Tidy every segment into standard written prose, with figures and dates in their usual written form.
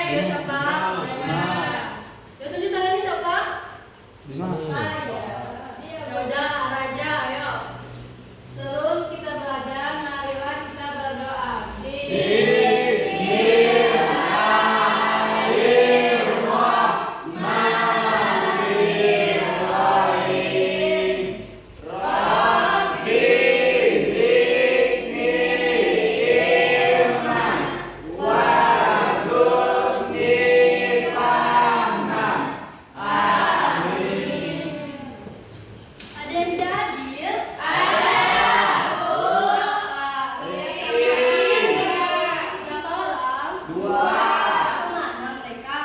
Ayo siapa? Yo tunjuk tangannya siapa? Saya. Ya udah Raja, ayo. Sebelum kita belajar, marilah kita berdoa. Ada yang tidak hadir? Berapa orang? Kemana mereka?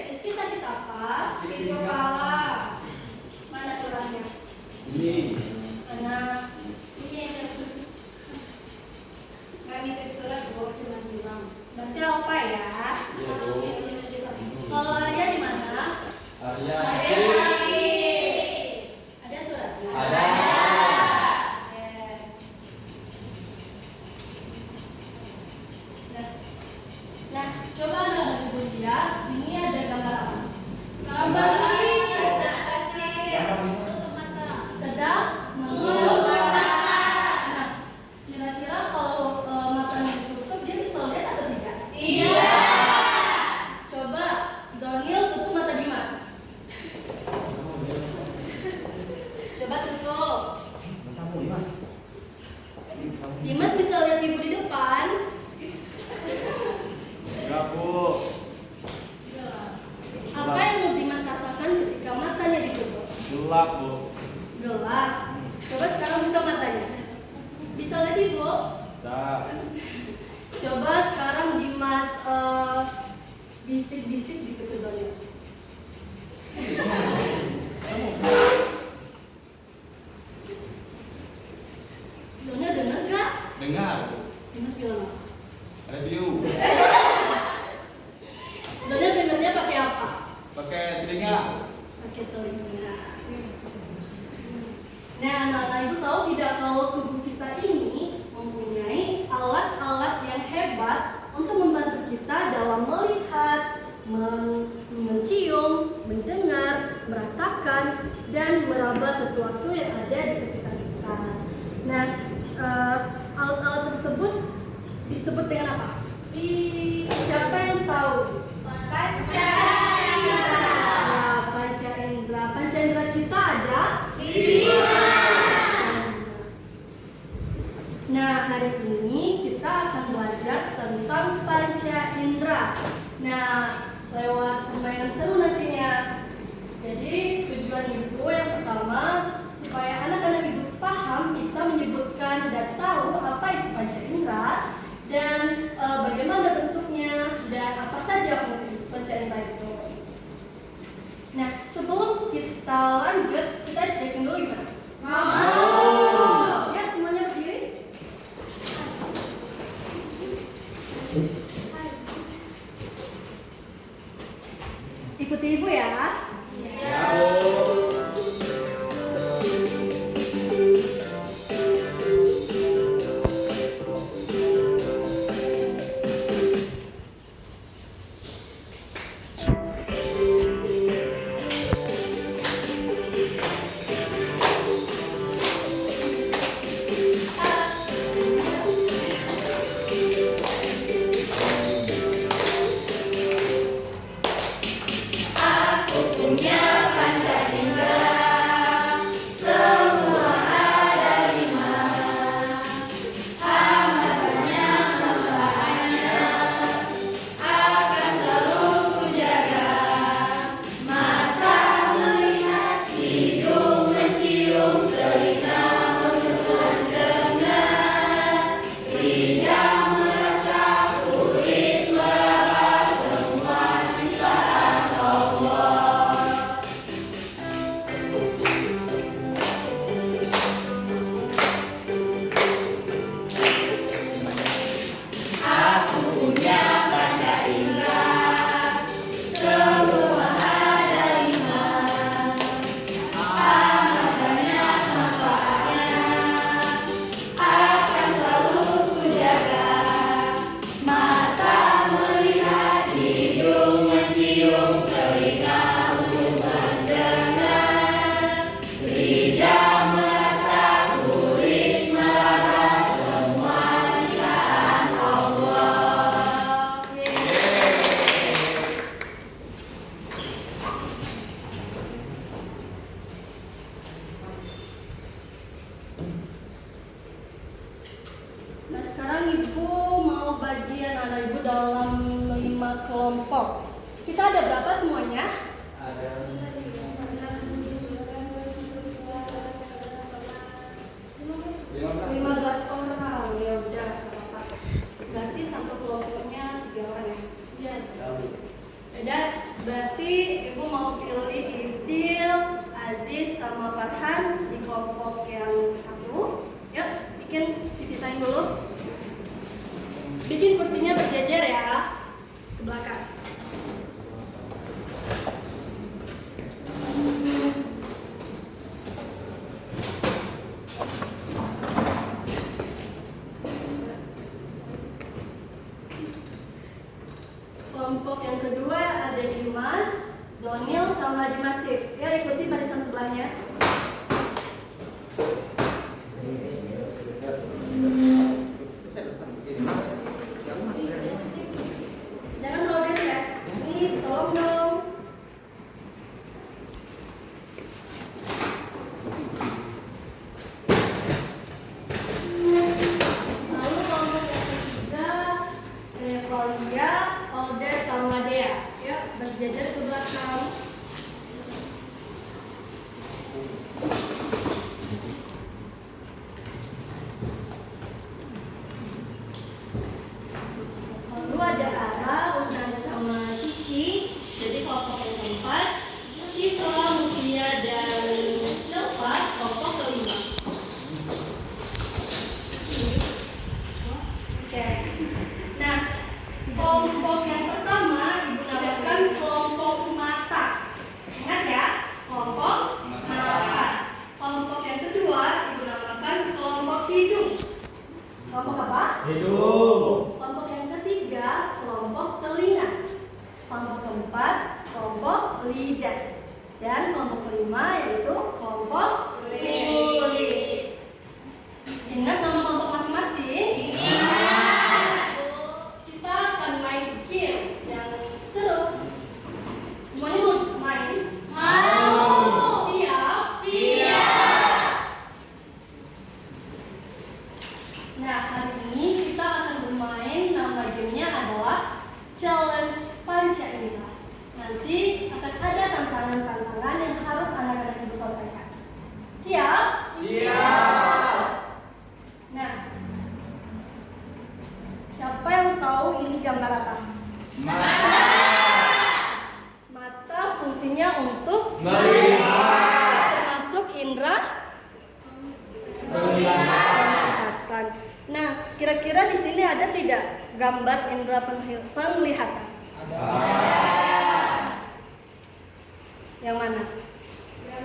Rizky sakit apa? Sakit kepala. Mana suratnya? Mana? Nggak nitip surat, gue cuma bilang. Berarti apa ya? Kalau Arya di mana? Ada suratnya? Oke. Nah, coba anak-anak ibu lihat, ini ada gambar apa? Gambar sedang menutup mata. Nah, kira-kira kalau matanya ditutup, dia bisa lihat atau tidak? Iya. Coba Zonil tutup mata Dimas. Coba tutup. Dimas bisa lihat ibu di depan. Apa yang Dimas rasakan ketika matanya ditutup? Gelap, Bu. Gelap. Coba sekarang buka matanya. Bisa lihat ibu? Bisa. Coba sekarang Dimas bisik-bisik gitu ke Zonil. Zonil dengar gak? Dengar. Dimas bilang apa? Radio. Zonil dengarnya pakai apa? Pakai telinga. Pakai telinga. Nah, anak-anak ibu tahu tidak kalau tubuh kita ini mempunyai alat-alat yang hebat untuk membantu kita dalam melihat, mencium, mendengar, merasakan, dan meraba sesuatu yang ada di sekitar kita. Nah, alat-alat tersebut disebut dengan apa? Siapa yang tahu? Panca indera. Panca indera kita ada 5. Nah, hari ini kita akan belajar tentang panca indera. Nah, lewat permainan seru nantinya. Jadi, tujuan ibu yang pertama supaya anak-anak ibu paham, bisa menyebutkan dan tahu apa itu panca indera dan bagaimana bentuknya dan apa saja fungsi panca indera itu. Nah, sebelum kita lanjut, kita checking dulu gimana? Mau. Ya, semuanya berdiri. Ikuti ibu ya. Aku punya panca indera. dalam 5 kelompok. Kita ada berapa semuanya? Ada 15 orang. Ya udah, apa? Berarti satu kelompoknya 3 orang ya? Iya. Udah, berarti Ibu mau pilih Ifdil, Aziz, sama Farhan di kelompok yang satu. Yuk, dipisahin dulu. Bikin kursinya berjajar ya, ke belakang. Kelompok yang kedua ada Dimas, Zonil, sama Dimasif. Ya, ikuti barisan sebelahnya. Jangan lores ya. Ini tolong dong. Lalu kelompok yang ketiga Revalia, Olda, sama Dea. Yuk, berjajar ke belakang. Lalu ada Ara, Unan, sama Cici. Jadi kelompok yang keempat Syifa, Mutia, dan Silva, kelompok kelima. Oke. Nah, kelompok yang pertama Ibu namakan kelompok mata. Ingat ya, kelompok mata. Kelompok yang kedua Ibu namakan kelompok hidung. Kelompok apa? hidung. Kelompok yang ketiga kelompok telinga. Kelompok keempat kelompok lidah. Dan kelompok kelima yaitu kelompok kulit. Ingat nama kelompok masing-masing? Ingat. Kita akan main game yang seru. Semuanya mau main? Mau. Siap? Siap. Nah, hari ini kita akan bermain, nama gamenya adalah Challenge Panca Indera. Nanti akan ada tantangan-tantangan yang harus anak-anak Ibu selesaikan. Siap? Siap. Nah, siapa yang tahu ini gambar apa? Mata. Mata fungsinya untuk Melihat. termasuk indera penglihatan. Nah, kira-kira di sini ada tidak gambar indera penglihatan? Yang mana? Yang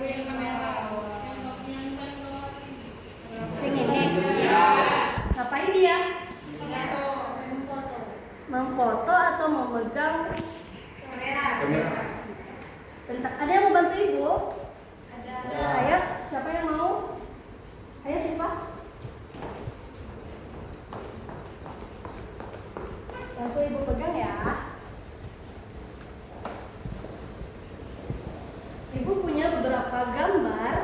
ini. Ngapain dia? Memfoto atau memegang Kamera. bentar. Ada yang mau bantu Ibu? Ada. Ayo, siapa yang mau? Ayo, siapa? Bantu Ibu pegang ya. Ibu punya beberapa gambar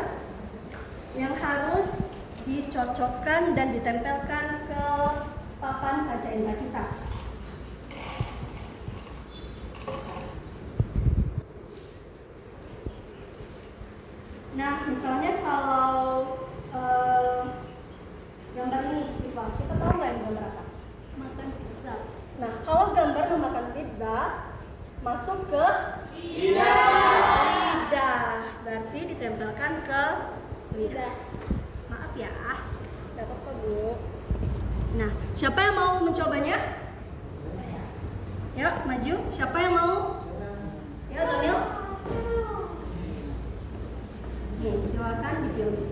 yang harus dicocokkan dan ditempelkan ke papan panca indera kita. Nah, misalnya kalau gambar ini, kita tahu nggak ini gambar apa? Makan pizza. Nah, kalau gambar memakan pizza masuk ke lidah, berarti ditempelkan ke lidah. Maaf ya, nggak apa-apa Bu. Nah, siapa yang mau mencobanya? Yuk, maju. Siapa yang mau? Yuk, Daniel. Nih, silakan dipilih.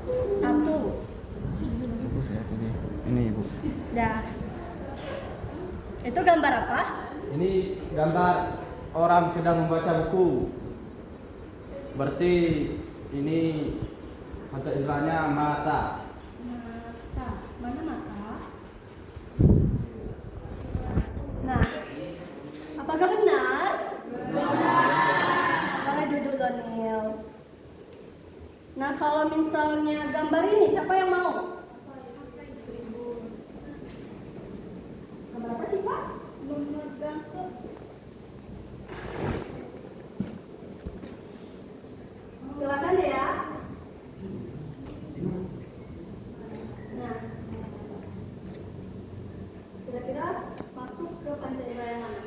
1. Bagus ya ini Ibu. Dah. Itu gambar apa? Ini gambar orang sedang membaca buku. Berarti ini panca inderanya mata. Mata. Mana mata? Nah, apakah benar? Benar. Boleh duduk, Daniel. Nah, kalau misalnya gambar ini, siapa yang mau? tuh Pak? Memegang tuh. Silakan ya. Nah, kira-kira masuk ke panca indera yang mana?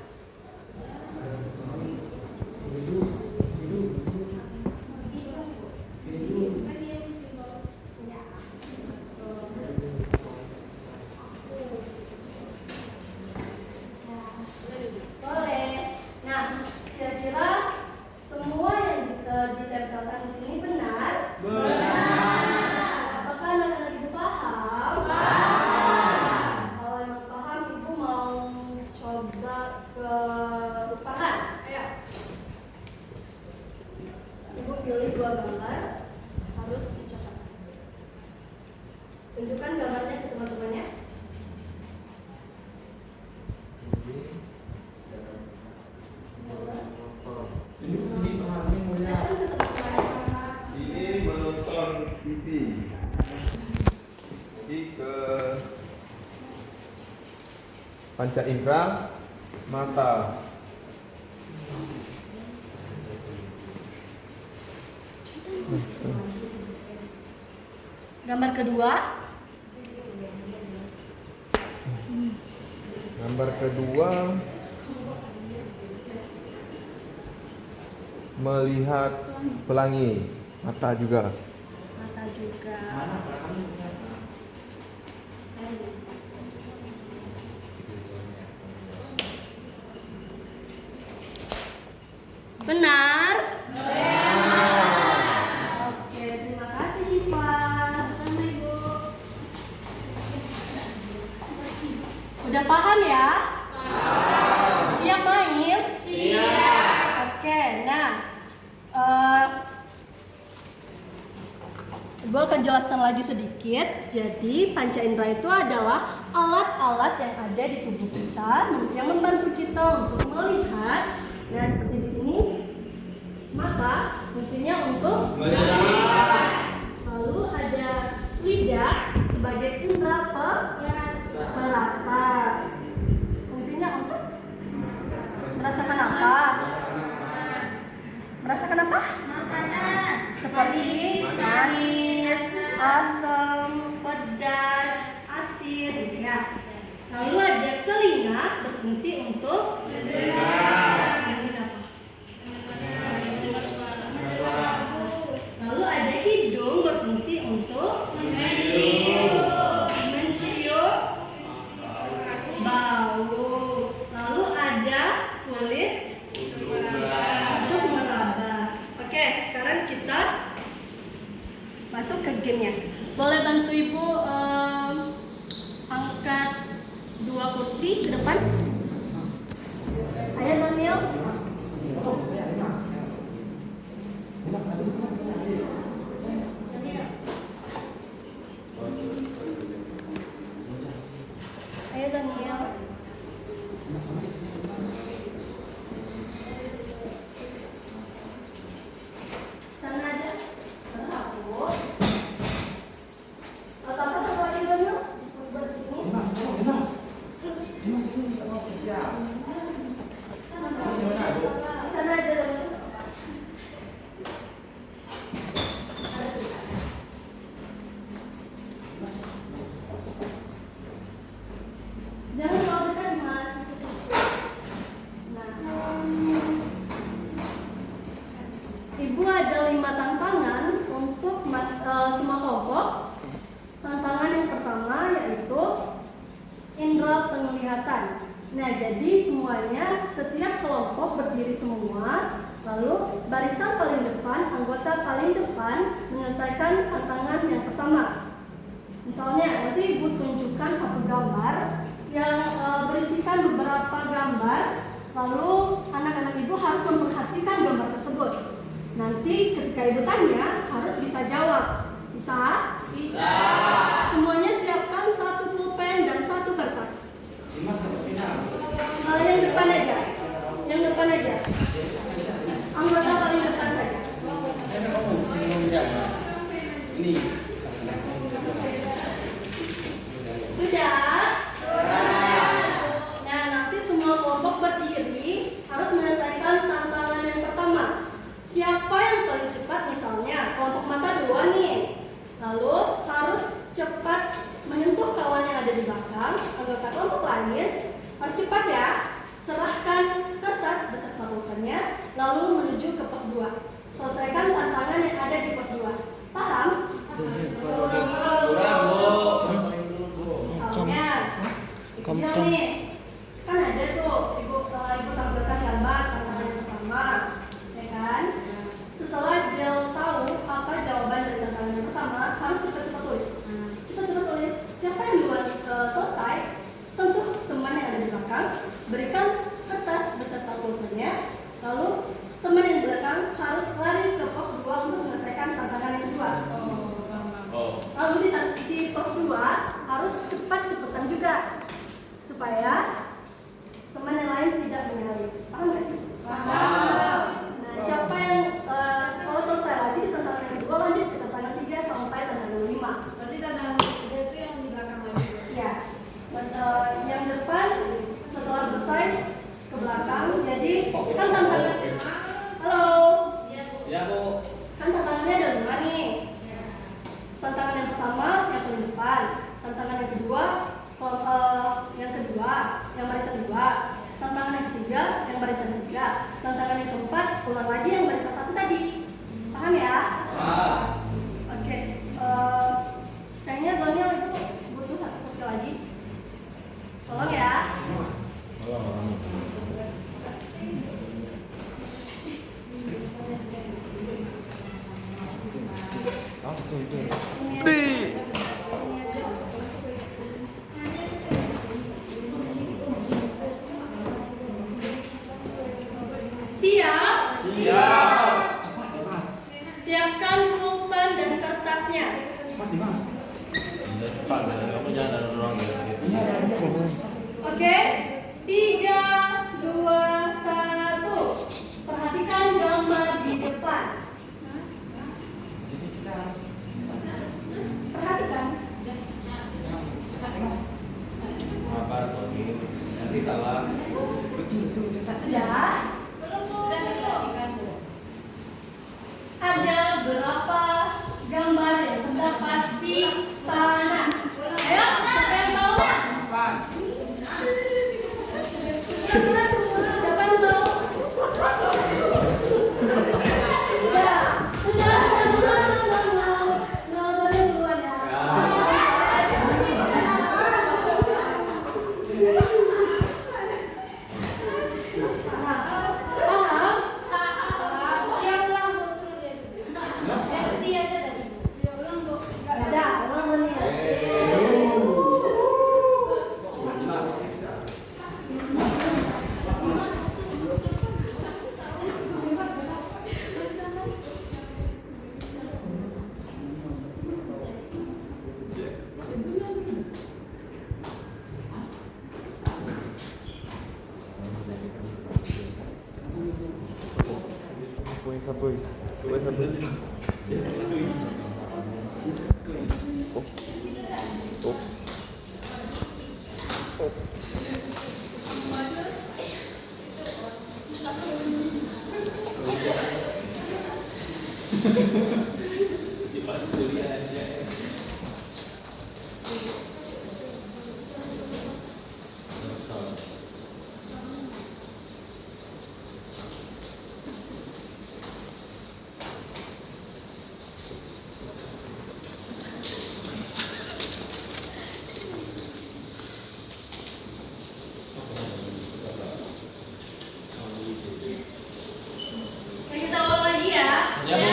Boleh. Nah, kira-kira semua yang ditempelkan di sini benar? Apakah anak-anak ibu paham? Kalau emang paham, ibu mau coba ke rupahan. Ayo. Ibu pilih 2 gambar, harus dicocokkan. Tunjukkan gambarnya ke teman-temannya. Silakan ke teman-temannya. Ini menonton TV. Jadi ke panca indera mata. Gambar kedua. Gambar kedua melihat pelangi mata juga. Mata juga. Benar? Oke, terima kasih Syifa. Sama Ibu. Udah paham ya? Siap main? Siap. Oke, nah Ibu akan jelaskan lagi sedikit. Jadi panca indera itu adalah alat-alat yang ada di tubuh kita yang membantu kita untuk melihat. Nah, seperti di sini mata fungsinya untuk melihat. Lalu ada lidah sebagai indera perasa. Fungsinya untuk merasakan apa? Merasakan apa? Makanan. Seperti manis, asam, pedas, asin, gitu ya. Lalu ada telinga berfungsi untuk mendengar. Lalu ada hidung berfungsi untuk mencium bau. Lalu ada kulit untuk meraba. Oke, sekarang kita masuk ke gamenya. Boleh bantu ibu angkat 2 kursi ke depan. Ayo Daniel. Ayo Daniel. Sana aja. Sana aku. Atau apa satu lagi Daniel? Buat di sini. Sana aja Daniel. Jangan terlalu dekat Mas. Nah, Ibu ada 5 tantangan untuk semua kelompok. Tantangan yang pertama yaitu indera penglihatan. Nah, jadi semuanya setiap kelompok berdiri semua. Lalu barisan paling depan, anggota paling depan menyelesaikan tantangan yang pertama. Misalnya nanti Ibu tunjukkan satu gambar yang berisikan beberapa gambar, lalu anak-anak Ibu harus memperhatikan gambar tersebut. Nanti ketika Ibu tanya harus bisa jawab. Bisa? Bisa. Semuanya siapkan 1 pulpen dan 1 kertas. Yang depan aja. Yang depan aja. Anggota paling depan saja. Ini. Sudah? Nah, anggota kelompok lain harus cepat ya. Serahkan kertas beserta pulpennya, lalu menuju ke pos 2. Selesaikan tantangan yang ada di pos 2. Paham? Misalnya, ibu bilang nih, kan ada tuh ibu tampilkan gambar tantangan yang pertama, ya kan? Setelah dia tahu apa jawaban dari tantangan yang pertama, harus cepat-cepat tulis. Cepat-cepat tulis. Siapa yang duluan selesai, sentuh teman yang ada di belakang, berikan kertas beserta pulpennya, lalu teman yang di belakang harus lari ke pos 2 untuk menyelesaikan tantangan yang kedua. Lalu di pos 2 harus cepat-cepatan juga supaya teman yang lain tidak menyalahi. Paham nggak sih? Paham. Nah, siapa yang kalau selesai lagi di tantangan yang kedua, lanjut ke tantangan 3 sampai tantangan 5. Berarti tantangan 3 itu yang di belakang lagi. Ya, yang depan setelah selesai ke belakang. Jadi kan tantangan. Halo. Ya, Bu. Kan tantangannya ada 5 nih. Tantangan yang pertama yang paling depan, tantangan yang kedua yang barisan 2, tantangan yang ketiga yang barisan 3, tantangan yang keempat ulang lagi yang barisan 1 tadi. Paham ya? Paham. Oke. Kayaknya Zoniel itu butuh 1 kursi lagi. Tolong ya. Siap? Siap. Siapkan pulpen dan kertasnya. Oke, 3, 2, 1. Perhatikan gambar di depan. Perhatikan. Nanti salah. Sudah. Ada berapa gambar yang terdapat di sana? Ayo, siapa yang tahu? Siapa yang tahu? Ya, sudah duluan ya. Paham? Yang ulang Bu, suruh dia. Dia ada tadi. Dia ulang Bu. Ada, ulang nih. Kita ulang lagi ya. Ya, Bu.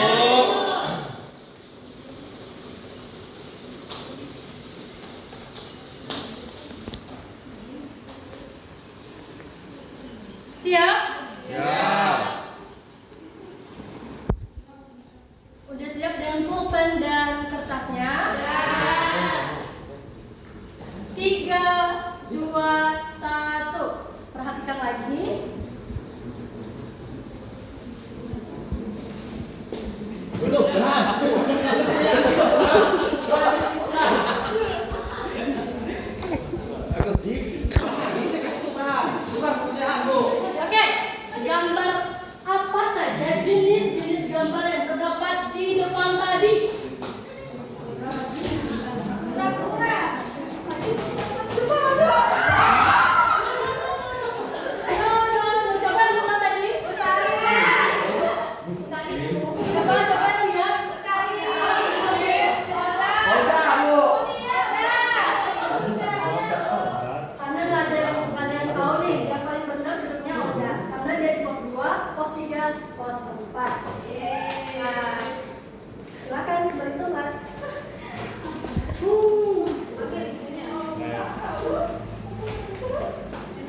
Siap? Siap. Udah siap dengan pulpen dan kertasnya? Ya. 3, 2, 1. Perhatikan lagi. Oke, gambar apa saja jenis-jenis gambar yang terdapat di depan tadi? Kura-kura. Coba.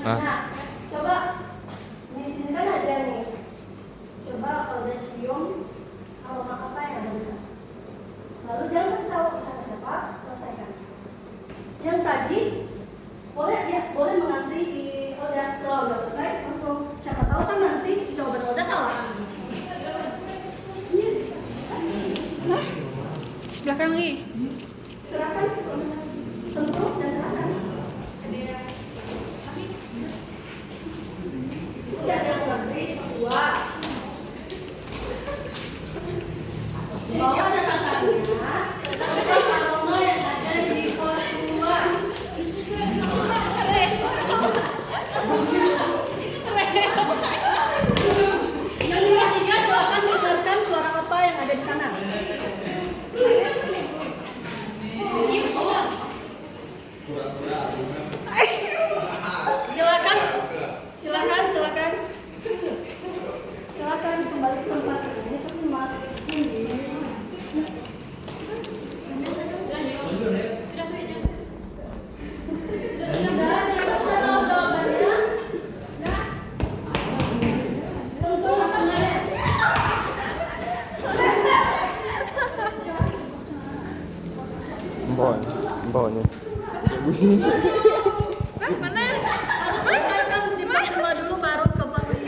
Mas. Nah, coba di sini kan ada nih. Coba kalau udah cium aroma apa yang ada di sana. Lalu jangan kasih tahu ke siapa-siapa, selesaikan. Yang tadi boleh mengantri di Oda. Setelah udah selesai, langsung siapa tahu kan nanti jawaban Oda salah. Belakang lagi. Silakan sentuh dan silakan. Udah yang mengantri dua. Bawa catatannya, tentang aroma yang ada di kolam dua. Yang tiga doakan dengarkan suara apa yang ada di sana. Silakan kembali ke tempat ini ke tempat ini. Bawanya. Harus selesaikan di pos 2 dulu baru ke pos 5.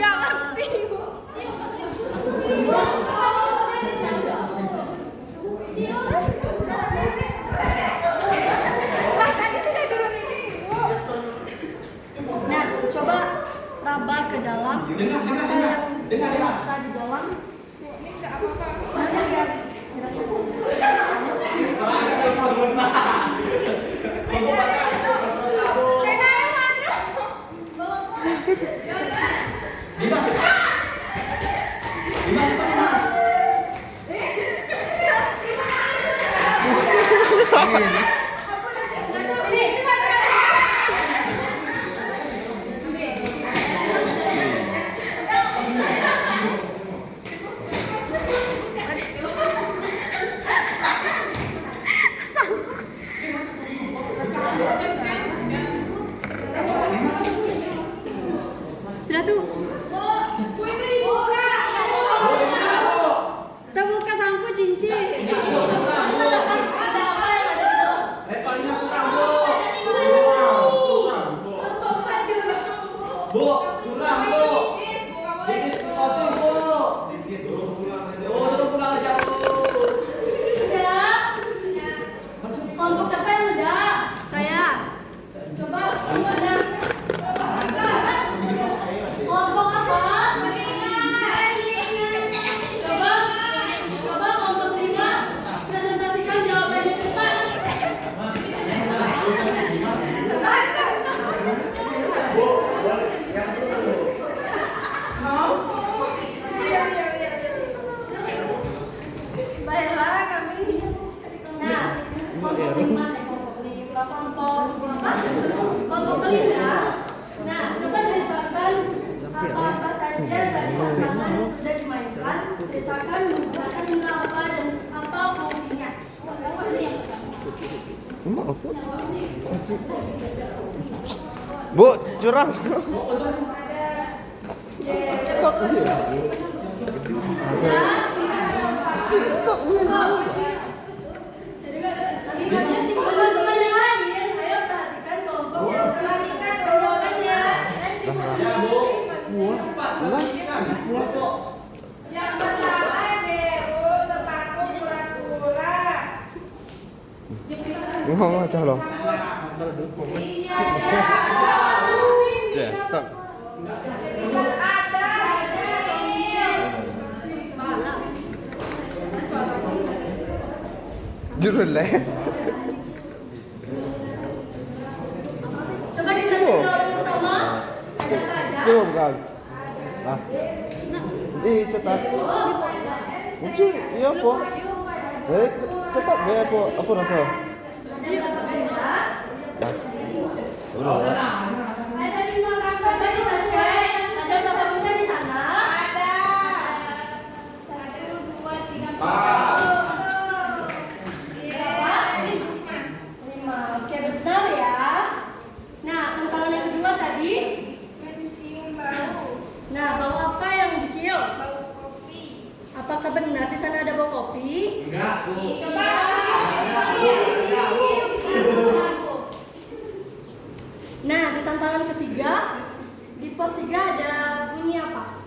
Nah, coba raba ke dalam. Apa yang terasa di dalam? Nanti lihat. Sudah tuh. Kita buka sangku cincin. Ada apa yang ada di bawah? Bu, curang bu. Dikis closing bu. Dikis suruh pulang aja. Oh, suruh pulang aja bu. Udah. Kelompok siapa yang udah? Saya. Coba mana? Kelompok apa? Coba kelompok 5 presentasikan jawabannya ke depan. Baiklah kami. Nah, kelompok 5 kelompok kelima. Nah, coba ceritakan apa saja dari tantangan yang sudah dimainkan. Ceritakan menggunakan benda apa dan apa fungsinya. Bu, curang. Nanti kalian teman-teman yang lain, ayo perhatikan kelompok yang perhatikan jawabannya. Yang pertama Deru sepatu kura-kura. Ngomong aja loh. Iya, Ya, tak. Ada ini. Jurul lah. coba dicari jawaban pertama. Ada apa aja? Coba bukan. Ah. Cetak. Muncul, iya apa? Cetak be apa? Apa rasa? Yang kedua, Nah. Udah. ada 5 rangka. Coba kita cek. Ada berapa benda di sana? Ada. 1, 2, 3, 4. Berapa? 5. Oke, benar ya. Nah, tantangan yang kedua tadi Di pos 3 ada bunyi apa?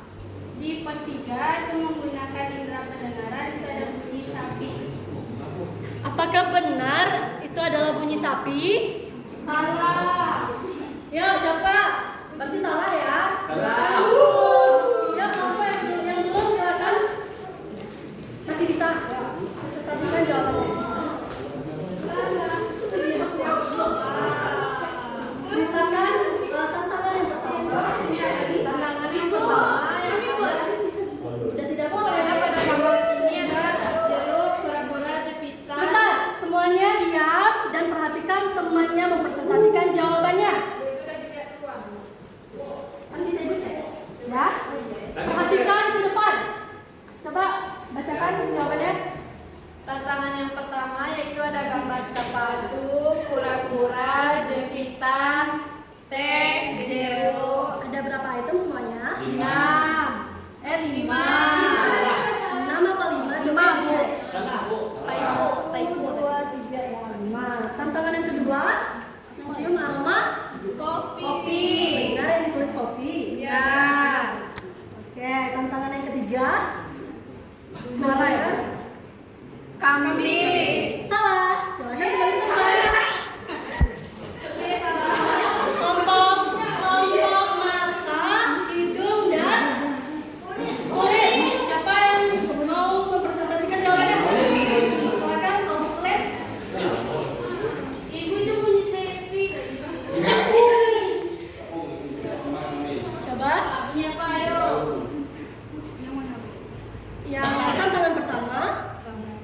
Di pos 3 itu menggunakan indera pendengaran itu ada bunyi sapi. Apakah benar itu adalah bunyi sapi? Salah. Ya, siapa? Berarti salah ya? Salah. Ya, siapa yang belum silakan. Masih bisa. Sertakan jawabannya. Silakan tantangan yang pertama. Tantangan yang pertama yang Dan tidak boleh. ada pada gambar ini adalah jeruk, kura-kura, jepitan. Sebentar, semuanya diam dan perhatikan temannya mempresentasikan jawabannya. Nanti saya baca ya. Perhatikan ke depan. Coba bacakan jawabannya. Tantangan yang pertama yaitu ada gambar sepatu, kura-kura, jepitan, teh, jeruk. Ada berapa item semuanya? 5. 6 apa 5? Coba cek. Salah, Bu. Typo. 1, 2, 3, 5. Tantangan yang kedua, mencium aroma kopi. Benar yang ditulis kopi? Ya. Oke, tantangan yang ketiga. Salah ya? Kambing. Salah. Silakan kembali ke saya. Kelompok mata, hidung dan kulit. Siapa yang mau mempresentasikan jawabannya? Silakan kelompok kulit. Ibu itu bunyi sepi. Coba. Bunyi apa ayo? Yang tantangan pertama,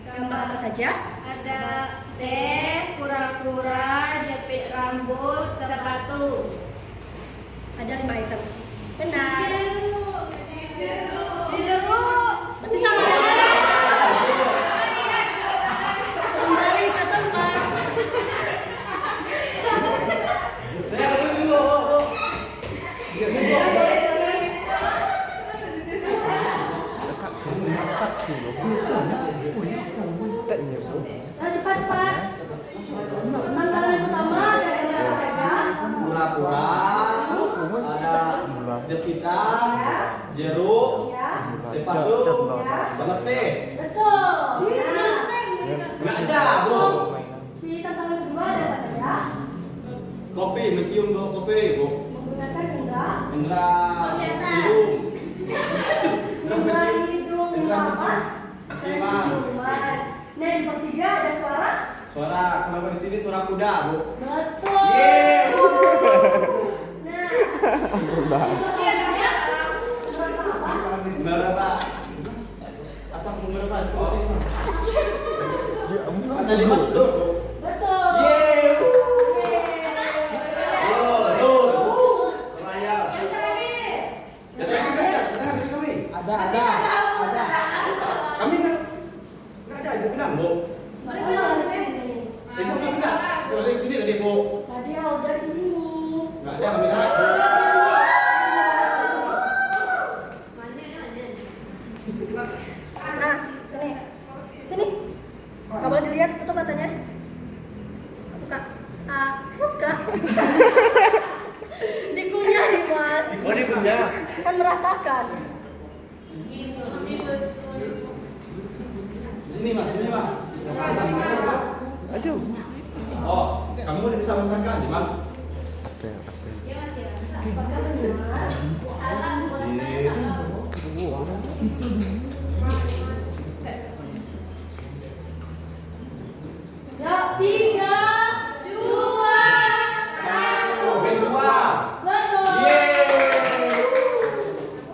gambar apa saja? Ada teh, kura-kura, jepit rambut, sepatu. Ada 5 item. Benar. Jeruk. Berarti salah. Kembali ke tempat. Saya dulu, Bu. Cepat. Tantangan yang pertama ada gambar apa saja? Kura-kura, ada jepitan, jeruk, Ya. sepatu, Ya. sama teh. Betul. Nah, Nggak ada, Bu. di tantangan kedua ada apa saja? Kopi, mencium kopi, Bu. Menggunakan indera. Indra hidung. Indera hidung yang Indra apa? penciuman. Penciuman. Nah, di pos 3 ada suara. Suara, kenapa di sini suara kuda, Bu? Betul. Yeay. Nah, di pos 3 suara apa? Berapa? Apa berapa? Kata 5 sedut, Bu. Betul. Yeay. Ada. Kami nggak ada, dia bilang, Bu. Mereka ada di sini. Ibu nggak bilang. Dari sini tadi, Bu. Tadi udah di sini. Nggak ada, kami nggak. Nah, sini. Sini. Kamu dilihat, tutup matanya. Buka. Buka. Dikunyah nih, Mas. Oh, ini punya. Kan merasakan. Sini, Mas. Sini, Mas. Aduh. Oh, kamu udah bisa merasakan, Mas. Oke. Apakah benar? Salah, mulai saya salah. Ya, 3, 2, 1. Kedua. Betul. Yeay.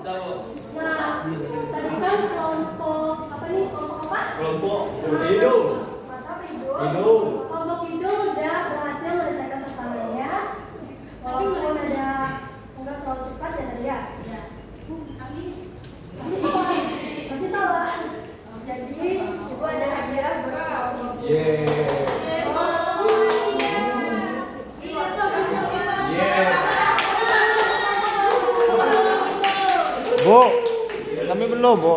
Nah, tadi kan kelompok apa nih? Kelompok apa? Kelompok hidung. Mata apa hidung? Hidung. Kelompok hidung udah berhasil menyelesaikan tantangannya. Walaupun ada enggak terlalu cepat ya tadi ya. Tapi salah. Jadi ibu ada hadiah buat kamu. Yeay. Yeay. Bu, kami belum, Bu.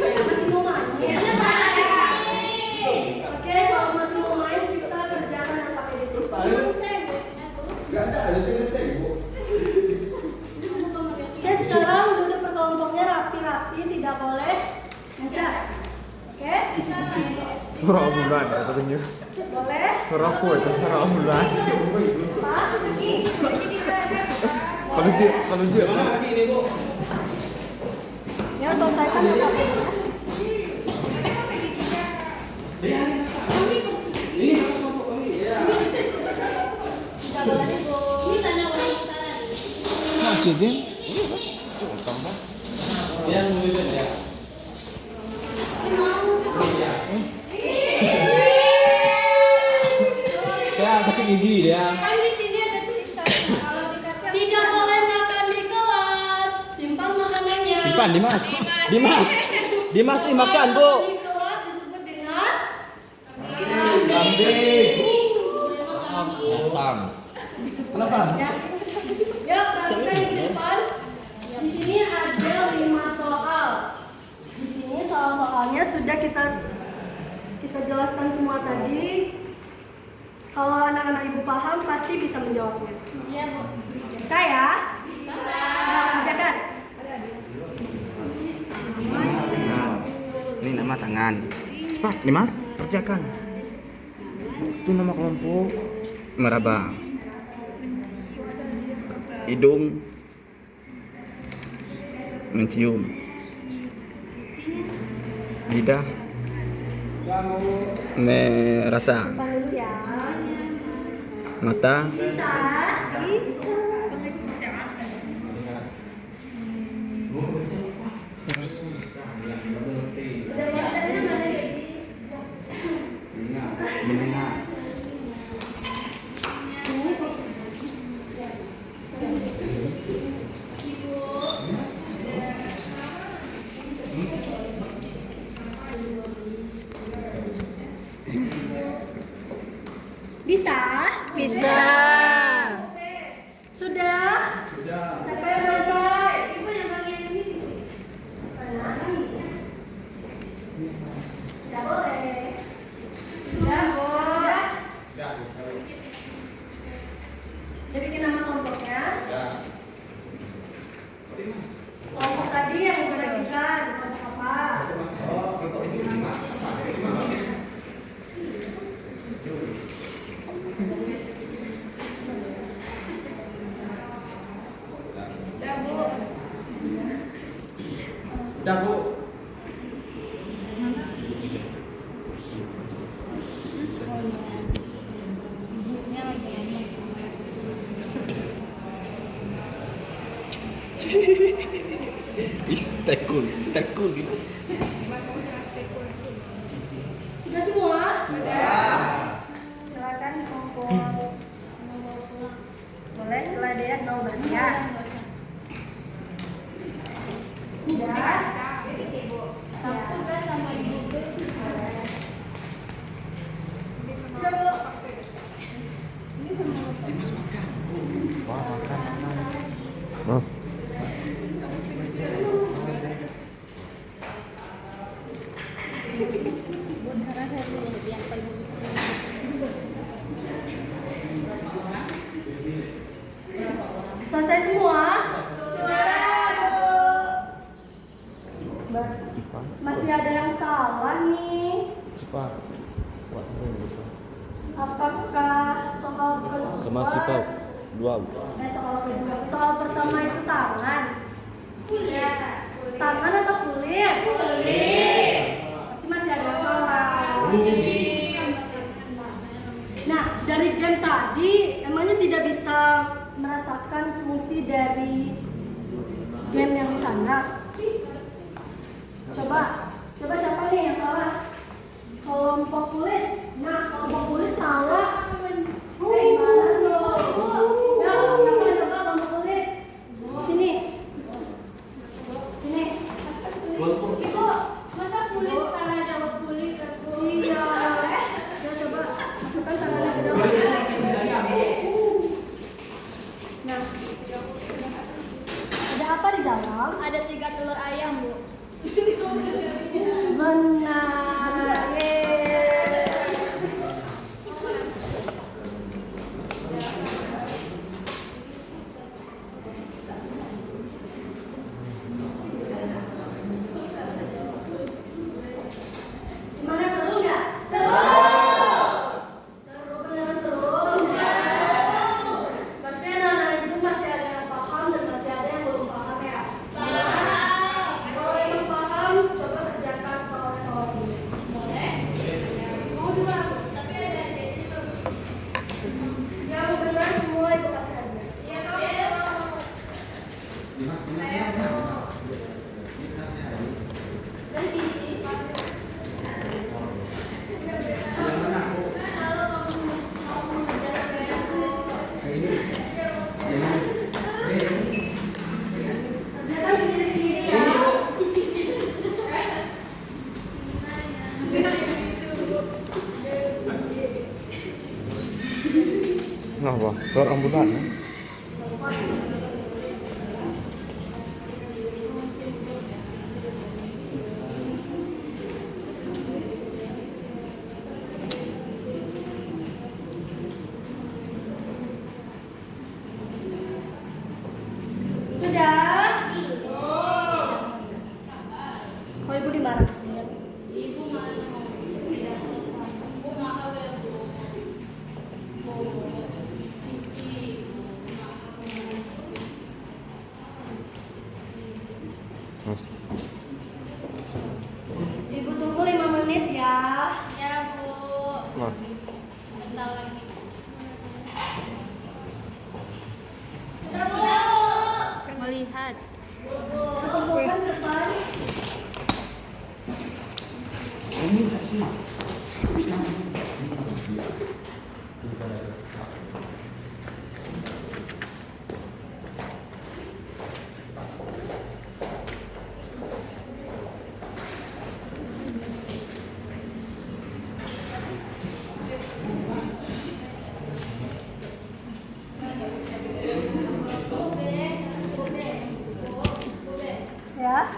Dan masih mau main. Oke, kalau masih mau bulan atau tunjuk. Boleh? Suaraku itu suara bulan. Pak, segi Kalau dia. Ini Bu. Ya, selesaikan ya Pak. Tidak boleh Ibu. Ini tanda ulang istana. Nah, jadi Yang memimpin ya. Saya sakit gigi dia. Kan di sini ada tulisan kalau dikasih Tidak boleh makan di kelas. Simpan makanannya. Simpan Dimas. Dimas ini makan Bu. Di kelas disebut dengan Kambing. Kenapa? ya, perhatikan di depan. Di sini ada 5 soal. Di sini soal-soalnya sudah kita jelaskan semua tadi. Kalau anak-anak ibu paham pasti bisa menjawabnya. Iya, Bu. Bisa ya? Bisa. Nah, kerjakan. ini nama tangan. Cepat, Dimas, kerjakan. Itu nama kelompok. Meraba. Hidung. Mencium. Lidah. Merasa. Depan dulu ya. Mata. Bisa. Udah bacanya mana jadi? Mendengar. Bisa? Bisa. Sudah? Siapa yang selesai? Ibu yang bagian ini di sini. Mana? Tidak boleh. Sudah, Bu. Dia bikin nama kelompoknya. Kelompok tadi yang dibagikan, kelompok apa? Udah Bu. Stay cool. Sudah semua? Sudah. Silakan dikumpul. Boleh setelah dia mau baca. Sudah. Satu kan sama ibu. Sudah, Bu. Oh. Selesai semua? Masih ada yang salah nih. Sifat. Apakah soal kedua? Sama sifat. Dua. Soal kedua. Soal pertama itu tangan. Kuliah. Tangan atau kulit? Kulit. Berarti masih ada yang salah. Nah, dari game tadi emangnya tidak bisa merasakan fungsi dari game yang di sana? Coba siapa nih yang salah? Kelompok kulit. Nah, kelompok kulit salah. Gimana dong? Ya, coba kelompok kulit. Sini. Sini. Ibu, masa kulit salah jawab kulit ke kulit? Iya. Ya, coba masukkan tangannya ke dalam. Nah, ada apa di dalam? Ada 3 telur ayam, Bu. Benar. Yeay. Ngapa? Suara ambulan. Sudah. Oh, ibu dimarah. Ibu mana mau? Ibu makan dulu. Mas. Ibu tunggu 5 menit ya. Ya Bu. Mas. Bentar lagi. Melihat. Ketumpukan depan. Ya.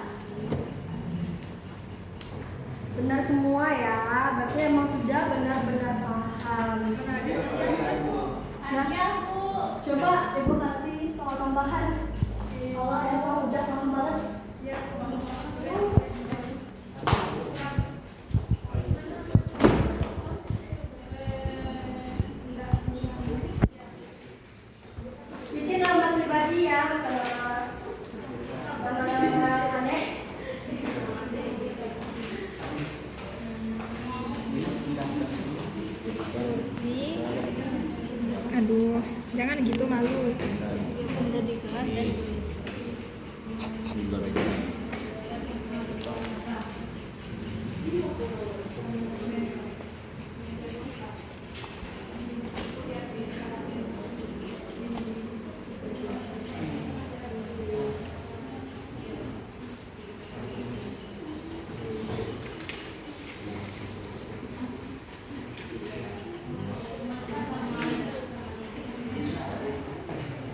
Benar semua ya. Berarti emang sudah benar-benar paham. Ya Bu. Coba ibu kasih soal tambahan. Kalau emang udah paham banget. Ini nama pribadi ya, bukan nama aneh. Aduh, jangan gitu malu. Udah di kelas dan tulis.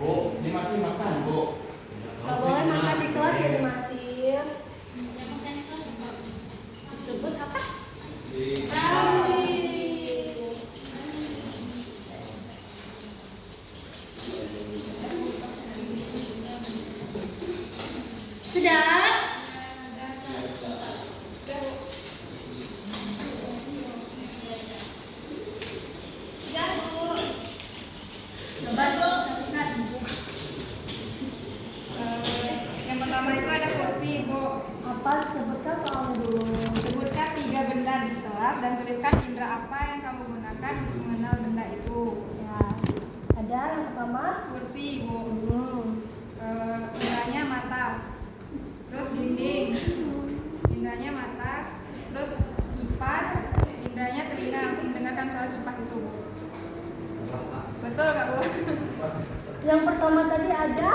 Bu, ini masih makan, Bu. Gak boleh makan di kelas ya, Masir. Yang makan itu Disebut apa? Sudah. Coba tuh. Yang pertama itu ada kursi, Bu. Apa? Sebutkan soalnya dulu. Sebutkan 3 benda di kelas dan tuliskan indera apa yang kamu gunakan untuk mengenal benda itu. Ya. Ada yang pertama. Kursi, Bu. Hmm. Inderanya mata. Terus dinding. Inderanya mata. Terus kipas. Inderanya telinga untuk mendengarkan suara kipas itu, Bu. Betul nggak, Bu? Yang pertama tadi ada.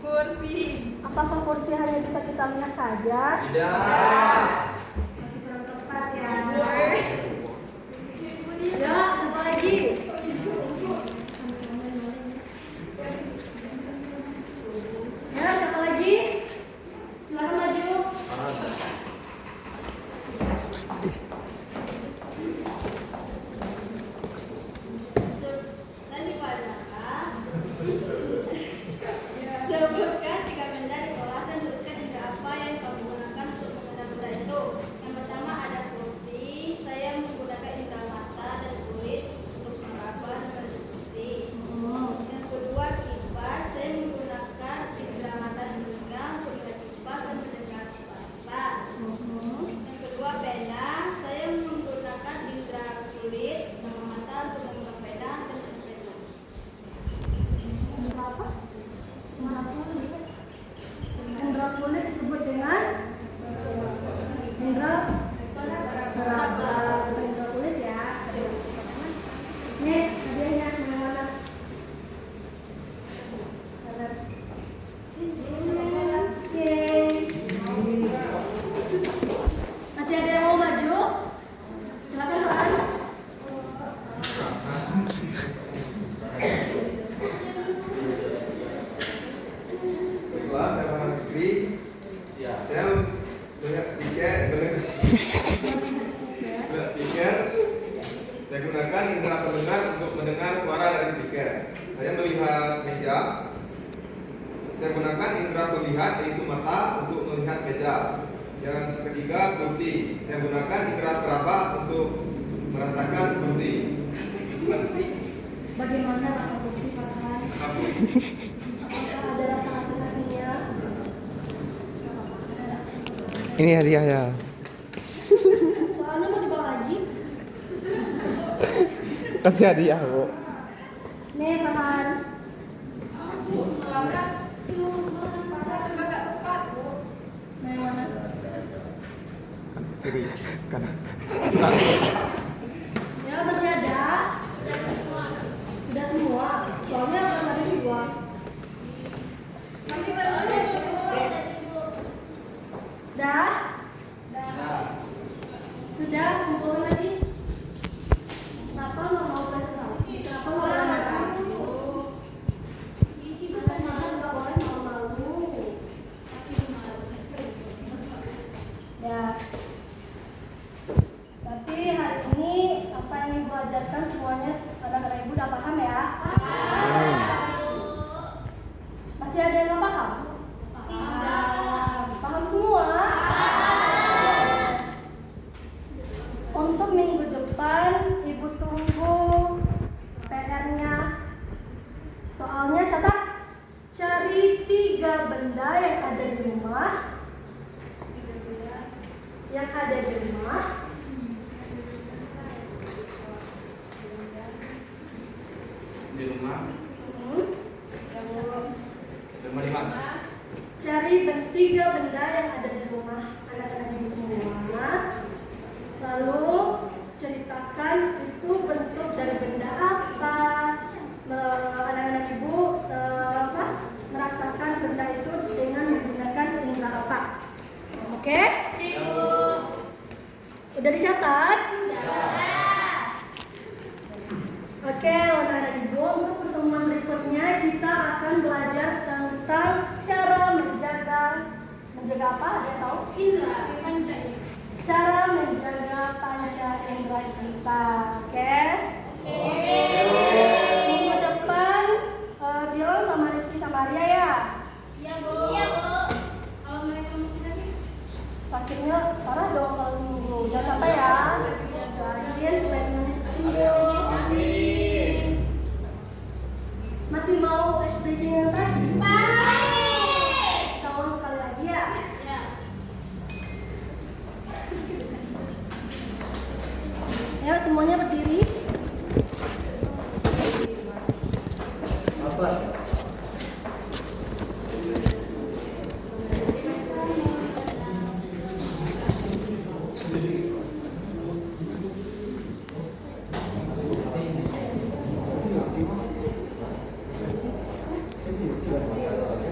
Kursi. Apakah kursi hanya bisa kita lihat saja? Tidak. Masih kurang tepat ya. Ya, siapa lagi? Ya, siapa lagi? Silakan maju. Sebutkan 3 benda di kelas dan tuliskan indera apa yang kamu gunakan untuk mengenal benda itu. Saya gunakan indera pendengar untuk mendengar suara dari speaker. Saya melihat meja. Saya gunakan indera pelihat yaitu mata untuk melihat meja. Yang ketiga, kursi. Saya gunakan indera peraba untuk merasakan kursi. Bagaimana rasa kursi Farhan? Apakah ada rasa asin-asinnya? Ini hadiah ya. Soalnya mau dibawa lagi. Kasih hadiah, Bu. Nih Farhan. Laura cuma juga gak tepat, Bu. Nah, yang mana? Kiri, kanan. Ya masih ada. Sudah semua. Soalnya belum ada dua. Masih baru aja, Bu. Dah? Sudah kumpulin lagi. Kenapa nggak mau presentasi? Kenapa nggak berani? Nggak boleh malu-malu. Ya. Tapi hari ini apa yang ibu ajarkan semuanya anak-anak ibu udah paham ya? Masih ada yang nggak paham? Paham semua? Untuk minggu depan ibu tunggu PR-nya. Soalnya catat, cari 3 benda yang ada di rumah. Yang ada di rumah. Di rumah. Rumah Dimas. Cari 3 benda yang ada di rumah anak-anak ibu semua. Lalu ceritakan itu bentuk dari benda apa. Anak-anak ibu merasakan benda itu dengan menggunakan indera apa. Oke? Udah dicatat? Oke, anak-anak ibu, untuk pertemuan berikutnya kita akan belajar tentang cara menjaga apa? Ada tahu? Indra, panca. Cara menjaga panca indera kita. Oke? Minggu depan Bilang sama Rizky sama Arya ya. Iya, Bu. Iya, Bu. Kalau mereka masih sakit? Sakitnya parah dong kalau seminggu. Jangan sampai ya. Doain supaya temennya cepat sembuh. Amin. Masih mau SBJ yang tadi? Baik. Kita ulang sekali lagi ya. Ya. Ya semuanya berdiri.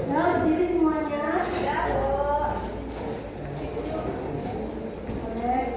Ya berdiri semuanya. Ya, Bu. Boleh.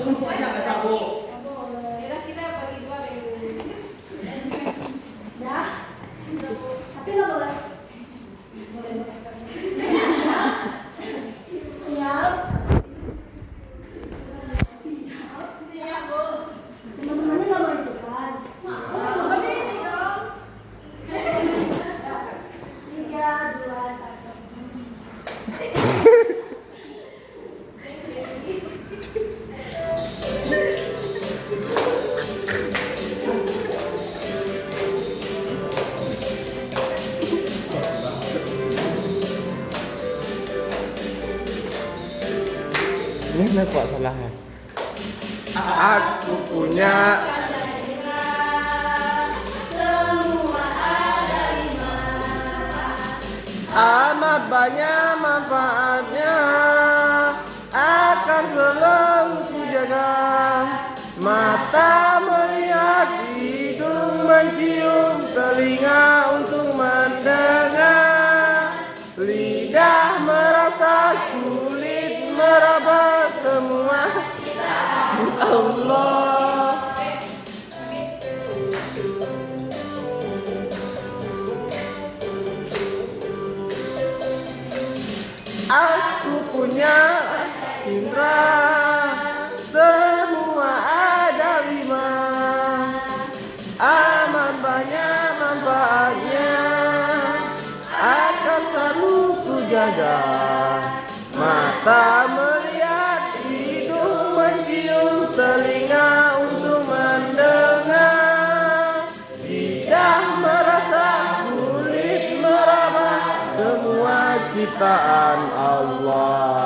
lembu aja kata Bu. Yaudah kita bagi dua deh. Dah. Tapi nggak boleh. Siap. Siap, Bu. Teman-temannya nggak mau ikutan. Berdiri dong. 3, 2, 1. Ini kenapa salahnya? Aku punya Semua ada 5. amat banyak manfaatnya, akan selalu ku jaga. Mata melihat, hidung mencium, telinga untuk mendengar, lidah merasa, kulit meraba, semua Allah. Aku punya indra, semua ada 5, amat banyak manfaatnya, akan selalu ku jaga. Mata melihat, hidung mencium, telinga untuk mendengar, lidah merasa, kulit meraba, semua ciptaan Allah.